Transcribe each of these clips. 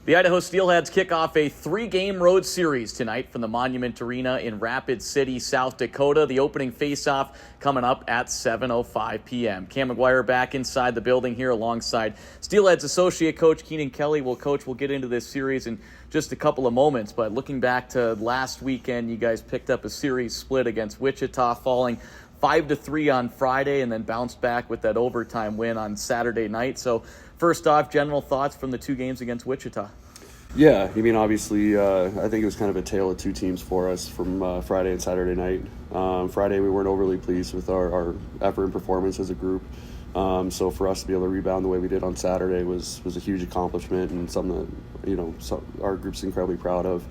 The Idaho Steelheads kick off a 3-game road series tonight from the Monument Arena in Rapid City, South Dakota. The opening faceoff coming up at 7:05 p.m. Cam McGuire back inside the building here alongside Steelheads associate coach Keenan Kelly. We'll get into this series in just a couple of moments, but looking back to last weekend, you guys picked up a series split against Wichita, falling 5-3 on Friday, and then bounced back with that overtime win on Saturday night. So first off, general thoughts from the two games against Wichita. Yeah, I mean, obviously, I think it was kind of a tale of two teams for us from Friday and Saturday night. Friday, we weren't overly pleased with our effort and performance as a group. So for us to be able to rebound the way we did on Saturday was a huge accomplishment and something that, our group's incredibly proud of.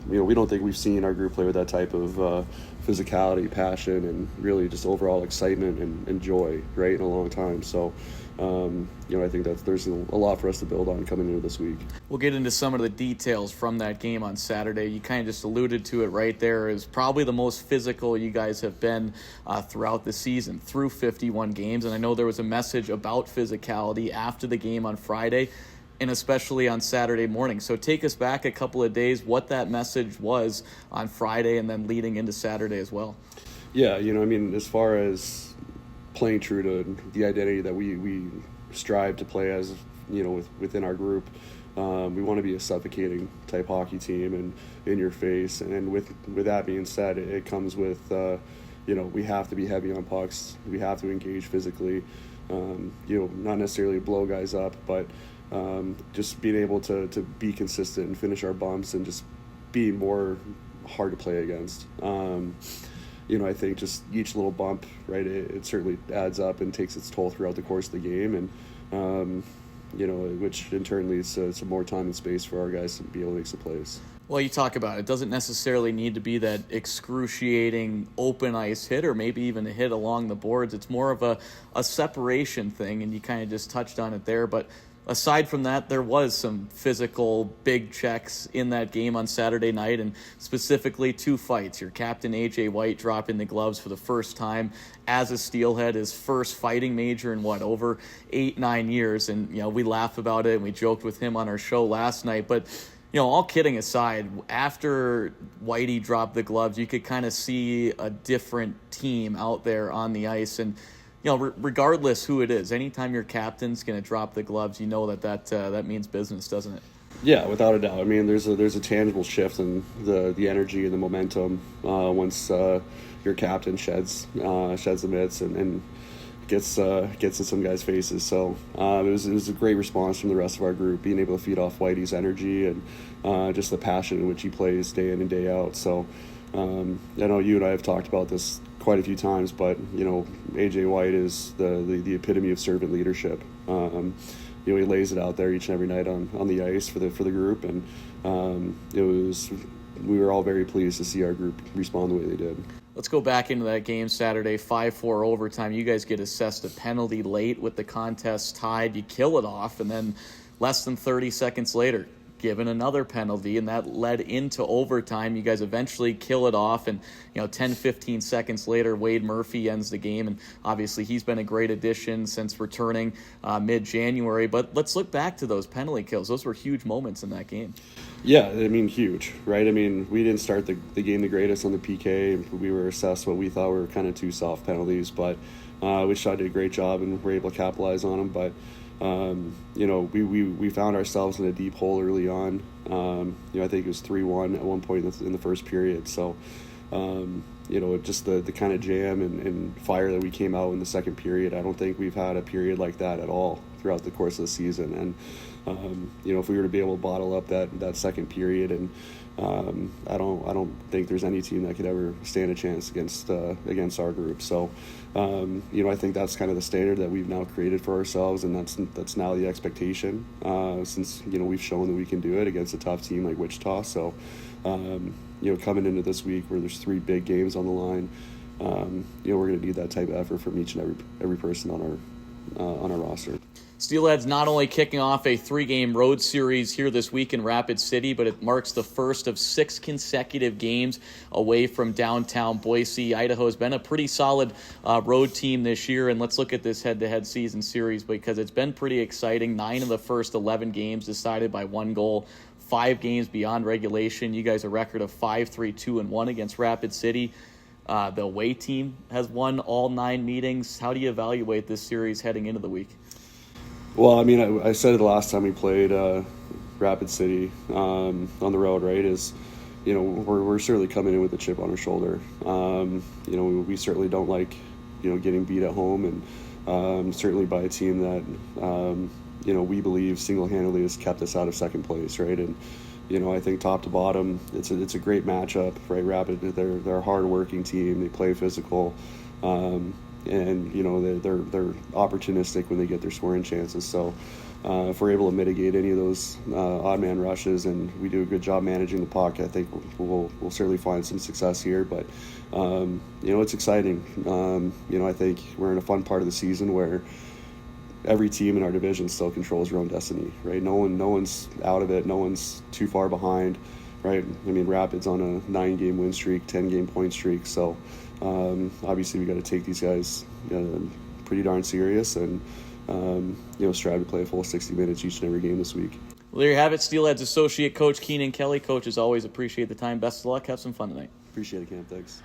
We don't think we've seen our group play with that type of physicality, passion, and really just overall excitement and joy, right, in a long time. So, I think that there's a lot for us to build on coming into this week. We'll get into some of the details from that game on Saturday. You kind of just alluded to it right there. Is probably the most physical you guys have been throughout the season, through 51 games. And I know there was a message about physicality after the game on Friday, and especially on Saturday morning. So take us back a couple of days, what that message was on Friday and then leading into Saturday as well. Yeah, as far as playing true to the identity that we strive to play as, within our group, we want to be a suffocating type hockey team and in your face. And with that being said, it comes with, we have to be heavy on pucks. We have to engage physically, not necessarily blow guys up, but just being able to be consistent and finish our bumps and just be more hard to play against. I think just each little bump, right, it certainly adds up and takes its toll throughout the course of the game, and which in turn leads to some more time and space for our guys to be able to make some plays. Well, you talk about it doesn't necessarily need to be that excruciating open ice hit or maybe even a hit along the boards. It's more of a separation thing, and you kind of just touched on it there. But aside from that, there was some physical big checks in that game on Saturday night, and specifically two fights. Your captain, A.J. White, dropping the gloves for the first time as a Steelhead, his first fighting major in, over 8-9 years. And, we laugh about it, and we joked with him on our show last night. But, all kidding aside, after Whitey dropped the gloves, you could kind of see a different team out there on the ice. And regardless who it is, anytime your captain's going to drop the gloves, that means business, doesn't it? Yeah, without a doubt. I mean, there's a tangible shift in the energy and the momentum once your captain sheds the mitts and gets in some guys' faces. So it was a great response from the rest of our group, being able to feed off Whitey's energy and just the passion in which he plays day in and day out. So I know you and I have talked about this quite a few times, but AJ White is the epitome of servant leadership. He lays it out there each and every night on the ice for the group, and we were all very pleased to see our group respond the way they did. Let's go back into that game Saturday, 5-4 overtime. You guys get assessed a penalty late with the contest tied. You kill it off, and then less than 30 seconds later, given another penalty, and that led into overtime. You guys eventually kill it off, and 10-15 seconds later, Wade Murphy ends the game, and obviously he's been a great addition since returning mid-January. But let's look back to those penalty kills. Those were huge moments in that game. Yeah, I mean, huge, right? I mean, we didn't start the game the greatest on the PK. We were assessed what we thought were kind of two soft penalties, but Wichita did a great job and were able to capitalize on them. But we found ourselves in a deep hole early on. I think it was 3-1 at one point in the first period. So, just the kind of jam and fire that we came out in the second period, I don't think we've had a period like that at all throughout the course of the season. And, if we were to be able to bottle up that second period, and I don't think there's any team that could ever stand a chance against our group. So, I think that's kind of the standard that we've now created for ourselves, and that's now the expectation since we've shown that we can do it against a tough team like Wichita. So, coming into this week where there's 3 big games on the line, we're going to need that type of effort from each and every person on our roster. Steelheads not only kicking off a 3-game road series here this week in Rapid City, but it marks the first of 6 consecutive games away from downtown Boise. Idaho has been a pretty solid road team this year, and let's look at this head-to-head season series because it's been pretty exciting. 9 of the first 11 games decided by 1 goal. 5 games beyond regulation. You guys a record of 5-3-2-1 against Rapid City. The away team has won all 9 meetings. How do you evaluate this series heading into the week? Well, I mean, I said it the last time we played Rapid City on the road, right, is, you know, we're certainly coming in with a chip on our shoulder. You know, we certainly don't like, you know, getting beat at home, and certainly by a team that, you know, we believe single-handedly has kept us out of second place, right? And, you know, I think top to bottom, it's a great matchup, right? Rapid, they're a hard-working team. They play physical. And you know they're opportunistic when they get their scoring chances. So if we're able to mitigate any of those odd man rushes and we do a good job managing the puck, I think we'll certainly find some success here. But you know, it's exciting. You know, I think we're in a fun part of the season where every team in our division still controls their own destiny, right? No one's out of it. No one's too far behind, right? I mean, Rapid's on a 9-game win streak, 10-game point streak. So obviously we got to take these guys pretty darn serious and you know, strive to play a full 60 minutes each and every game this week. Well, there you have it. Steelheads associate coach Keenan Kelly. Coach, as always, appreciate the time. Best of luck. Have some fun tonight. Appreciate it, Cam. Thanks.